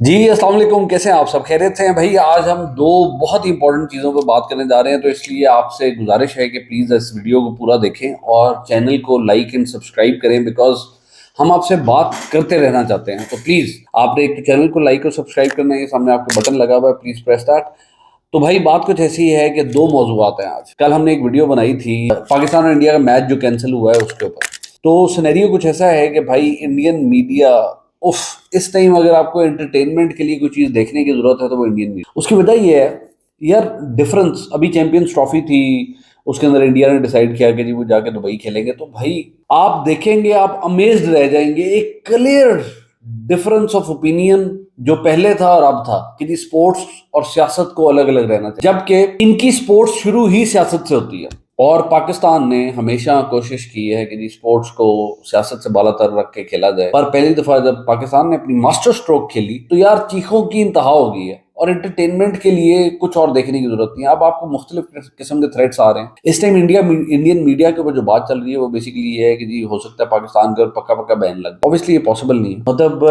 जी अस्सलाम वालेकुम। कैसे हैं आप सब? खैरियत से हैं भाई? आज हम दो बहुत ही इंपॉर्टेंट चीज़ों पर बात करने जा रहे हैं, तो इसलिए आपसे गुजारिश है कि प्लीज़ इस वीडियो को पूरा देखें और चैनल को लाइक एंड सब्सक्राइब करें, बिकॉज हम आपसे बात करते रहना चाहते हैं। तो प्लीज़ आपने एक तो चैनल को लाइक और सब्सक्राइब करना है, सामने आपको बटन लगा हुआ है, प्लीज़ प्रेस दैट। तो भाई बात कुछ ऐसी है कि दो मौजूआत हैं आज। कल हमने एक वीडियो बनाई थी पाकिस्तान और इंडिया का मैच जो कैंसिल हुआ है उसके ऊपर। तो सिनेरियो कुछ ऐसा है कि भाई इंडियन मीडिया, उफ, इस टाइम अगर आपको एंटरटेनमेंट के लिए कोई चीज़ देखने की जरूरत है तो वो इंडियन मीडिया। उसकी वजह ये है यार, डिफरेंस अभी चैंपियंस ट्रॉफी थी, उसके अंदर इंडिया ने डिसाइड किया कि जी वो जाके दुबई खेलेंगे। तो भाई आप देखेंगे, आप अमेज्ड रह जाएंगे, एक क्लियर डिफरेंस ऑफ ओपिनियन जो पहले था और अब था कि जी स्पोर्ट्स और सियासत को अलग अलग रहना चाहिए, जबकि इनकी स्पोर्ट्स शुरू ही सियासत से होती है। और पाकिस्तान ने हमेशा कोशिश की है कि जी स्पोर्ट्स को सियासत से बालातर रख के खेला जाए, पर पहली दफा जब पाकिस्तान ने अपनी मास्टर स्ट्रोक खेली तो यार चीखों की इंतहा हो गई है और एंटरटेनमेंट के लिए कुछ और देखने की जरूरत नहीं है। अब आपको मुख्तलिफ किस्म के थ्रेट्स आ रहे हैं इस टाइम। इंडियन मीडिया के ऊपर जो बात चल रही है वो बेसिकली ये है कि जी हो सकता है पाकिस्तान के ऊपर पक्का पक्का बैन लगे। ऑब्वियसली ये पॉसिबल नहीं है। मतलब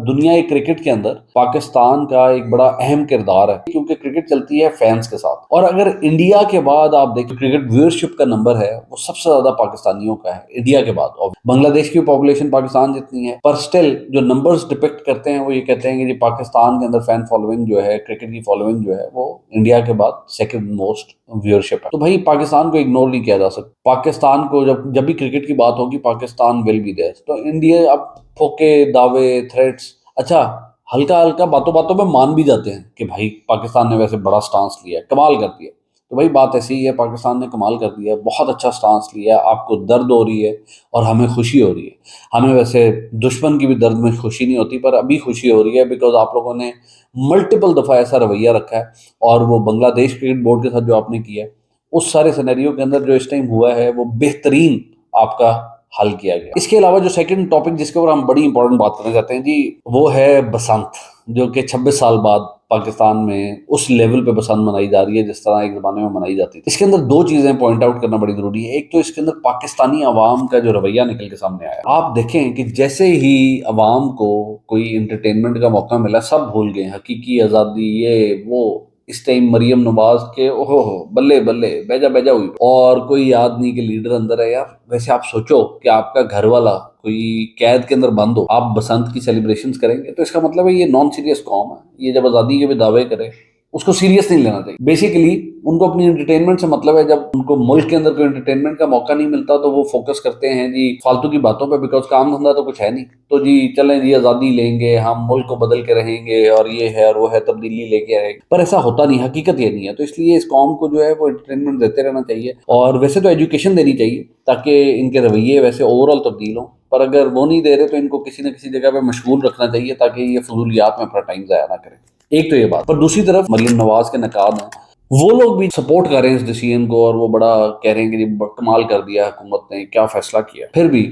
दुनिया क्रिकेट के अंदर पाकिस्तान का एक बड़ा अहम किरदार है, क्योंकि क्रिकेट चलती है फैंस के साथ। और अगर इंडिया के बाद आप देखें क्रिकेट व्यूअरशिप का नंबर है वो सबसे ज्यादा पाकिस्तानियों का है इंडिया के बाद। और बांग्लादेश की पॉपुलेशन पाकिस्तान जितनी है, पर स्टिल जो नंबर्स डिपिक्ट करते हैं वो ये कहते हैं कि जी पाकिस्तान के अंदर फैन फॉलोइंग जो है, क्रिकेट की फॉलोइंग जो है, वो इंडिया के बाद सेकंड मोस्ट व्यूअरशिप है। तो भाई पाकिस्तान को इग्नोर नहीं किया जा सकता। पाकिस्तान को जब जब भी क्रिकेट की बात होगी पाकिस्तान विल बी देयर। तो इंडिया अब फोके दावे थ्रेट्स, अच्छा हल्का हल्का बातों बातों में मान भी जाते हैं कि भाई पाकिस्तान ने वैसे बड़ा स्टांस लिया है, कमाल कर दिया। तो भाई बात ऐसी ही है, पाकिस्तान ने कमाल कर दिया, बहुत अच्छा स्टांस लिया है। आपको दर्द हो रही है और हमें खुशी हो रही है। हमें वैसे दुश्मन की भी दर्द में खुशी नहीं होती, पर अभी खुशी हो रही है बिकॉज आप लोगों ने मल्टीपल दफ़ा ऐसा रवैया रखा है। और वो बांग्लादेश क्रिकेट बोर्ड के साथ जो आपने किया है, उस सारे सिनेरियो के अंदर जो इस टाइम हुआ है वो बेहतरीन आपका हल किया गया। इसके अलावा जो सेकंड टॉपिक जिसके ऊपर हम बड़ी इंपॉर्टेंट बात करना चाहते हैं जी, वो है बसंत, जो कि 26 साल बाद पाकिस्तान में उस लेवल पे बसंत मनाई जा रही है जिस तरह एक जमाने में मनाई जाती थी। इसके अंदर दो चीजें पॉइंट आउट करना बड़ी जरूरी है। एक तो इसके अंदर पाकिस्तानी अवाम का जो रवैया निकल के सामने आया, आप देखें कि जैसे ही अवाम को कोई इंटरटेनमेंट का मौका मिला सब भूल गए हकीकी आज़ादी, ये वो। इस टाइम मरियम नवाज के ओहो हो बल्ले बल्ले बेजा बेजा हुई, और कोई याद नहीं कि लीडर अंदर है। यार वैसे आप सोचो कि आपका घर वाला कोई कैद के अंदर बंद हो, आप बसंत की सेलिब्रेशंस करेंगे, तो इसका मतलब है ये नॉन सीरियस कौम है। ये जब आज़ादी के भी दावे करे उसको सीरियस नहीं लेना चाहिए। बेसिकली उनको अपनी एंटरटेनमेंट से मतलब है। जब उनको मुल्क के अंदर कोई एंटरटेनमेंट का मौका नहीं मिलता तो वो फोकस करते हैं जी फालतू की बातों पे, बिकॉज काम धंधा तो कुछ है नहीं। तो जी चलें जी आज़ादी लेंगे, हम मुल्क को बदल के रहेंगे और ये है और वो है, तब्दीली लेके आएंगे। पर ऐसा होता नहीं, हकीकत ये नहीं है। तो इसलिए इस कौम को जो है वो एंटरटेनमेंट देते रहना चाहिए, और वैसे तो एजुकेशन देनी चाहिए ताकि इनके रवैये वैसे ओवरऑल तब्दील हों। पर अगर वो नहीं दे रहे तो इनको किसी न किसी जगह पे मशगूल रखना चाहिए ताकि ये फजूलियात में अपना टाइम ज़ाया ना करें। एक तो ये बात। पर दूसरी तरफ मरियम नवाज के नकाब हैं, वो लोग भी सपोर्ट कर रहे हैं इस डिसीजन को, और वो बड़ा कह रहे हैं कि जी कमाल कर दिया हुकूमत ने, क्या फैसला किया। फिर भी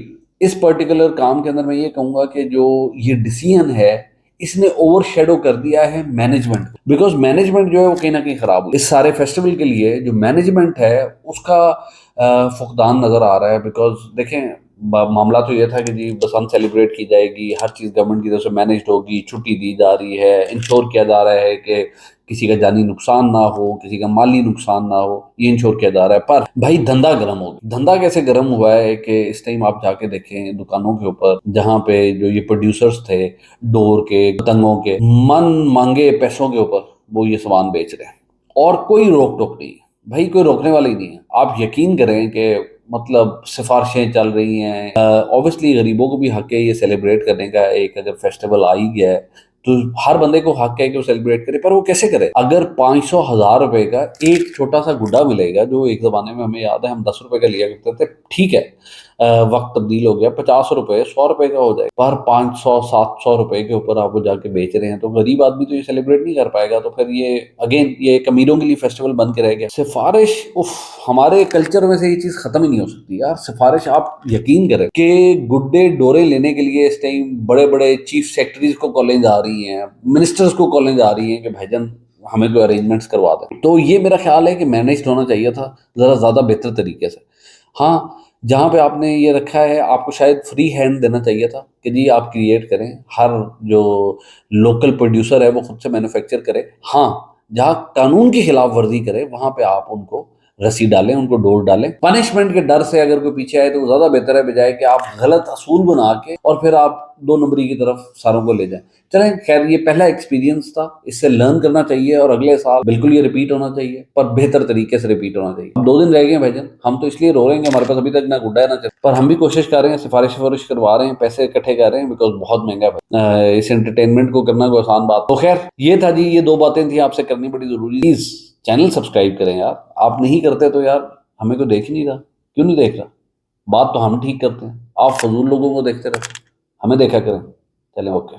इस पर्टिकुलर काम के अंदर मैं ये कहूंगा कि जो ये डिसीजन है इसने ओवर शेडो कर दिया है मैनेजमेंट, बिकॉज मैनेजमेंट जो है वो कहीं ना कहीं खराब हुई। इस सारे फेस्टिवल के लिए जो मैनेजमेंट है उसका फुकदान नजर आ रहा है। बिकॉज देखें मामला तो ये था कि जी बसंत सेलिब्रेट की जाएगी, हर चीज़ गवर्नमेंट की तरफ से मैनेज्ड होगी, छुट्टी दी जा रही है, इंश्योर किया जा रहा है कि किसी का जानी नुकसान ना हो, किसी का माली नुकसान ना हो, ये इंश्योर किया जा रहा है। पर भाई धंधा गर्म हो गया। धंधा कैसे गर्म हुआ है कि इस टाइम आप जाके देखें दुकानों के ऊपर, जहाँ पे जो ये प्रोड्यूसर्स थे डोर के, पतंगों के, मन मांगे पैसों के ऊपर वो ये सामान बेच रहे हैं और कोई रोक टोक नहीं है। भाई कोई रोकने वाला ही नहीं है। आप यकीन करें कि मतलब सिफारिशें चल रही हैं। ऑब्वियसली गरीबों को भी हक है ये सेलिब्रेट करने का। एक अगर फेस्टिवल आ ही गया है तो हर बंदे को हक है कि वो सेलिब्रेट करे, पर वो कैसे करे? अगर 500,000 रुपए का एक छोटा सा गुड्डा मिलेगा, जो एक जमाने में हमें याद है हम 10 रुपए का लिया करते थे, ठीक है वक्त तब्दील हो गया, 50 रुपए 100 रुपए का हो जाए, पर 500 700 रुपए के ऊपर आप वो जाके बेच रहे हैं, तो गरीब आदमी तो ये सेलिब्रेट नहीं कर पाएगा। तो फिर ये अगेन ये एक अमीरों के लिए फेस्टिवल बन के रह गया। सिफारिश, उफ, हमारे कल्चर में से ये चीज खत्म ही नहीं हो सकती यार। सिफारिश, आप यकीन करें कि गुड्डे डोरे लेने के लिए इस टाइम बड़े बड़े चीफ सेक्रेटरीज को कॉलेज आ रही हैं, मिनिस्टर्स को कॉलेज आ रही हैं कि भाईजान हमें कोई अरेंजमेंट्स करवा दें। तो ये मेरा ख्याल है कि मैनेज होना चाहिए था जरा ज्यादा बेहतर तरीके से। हाँ, जहाँ पे आपने ये रखा है, आपको शायद फ्री हैंड देना चाहिए था कि जी आप क्रिएट करें, हर जो लोकल प्रोड्यूसर है वो खुद से मैन्युफैक्चर करे। हाँ, जहाँ कानून की खिलाफ वर्जी करे वहां पे आप उनको रस्सी डालें, उनको डोर डालें। पनिशमेंट के डर से अगर कोई पीछे आए तो वो ज्यादा बेहतर है, बजाय कि आप गलत असूल बना के और फिर आप दो नंबरी की तरफ सारों को ले जाएं। चलें, खैर ये पहला एक्सपीरियंस था, इससे लर्न करना चाहिए और अगले साल बिल्कुल ये रिपीट होना चाहिए, पर बेहतर तरीके से रिपीट होना चाहिए। अब 2 दिन रह गए हैं भाईजान, हम तो इसलिए रो रहे हैं कि हमारे पास अभी तक ना गुड्डा है ना चल, पर हम भी कोशिश कर रहे हैं, सिफारिश करवा रहे हैं, पैसे इकट्ठे कर रहे हैं, बिकॉज बहुत महंगा है इस एंटरटेनमेंट को करना, कोई आसान बात तो। खैर ये था जी, ये 2 बातें थी आपसे करनी बड़ी जरूरी। प्लीज चैनल सब्सक्राइब करें यार, आप नहीं करते तो यार हमें कोई देख ही नहीं रहा। क्यों नहीं देख रहा? बात तो हम ठीक करते हैं, आप फजूल लोगों को देखते रहे, हमें देखा करें। चलें, ओके।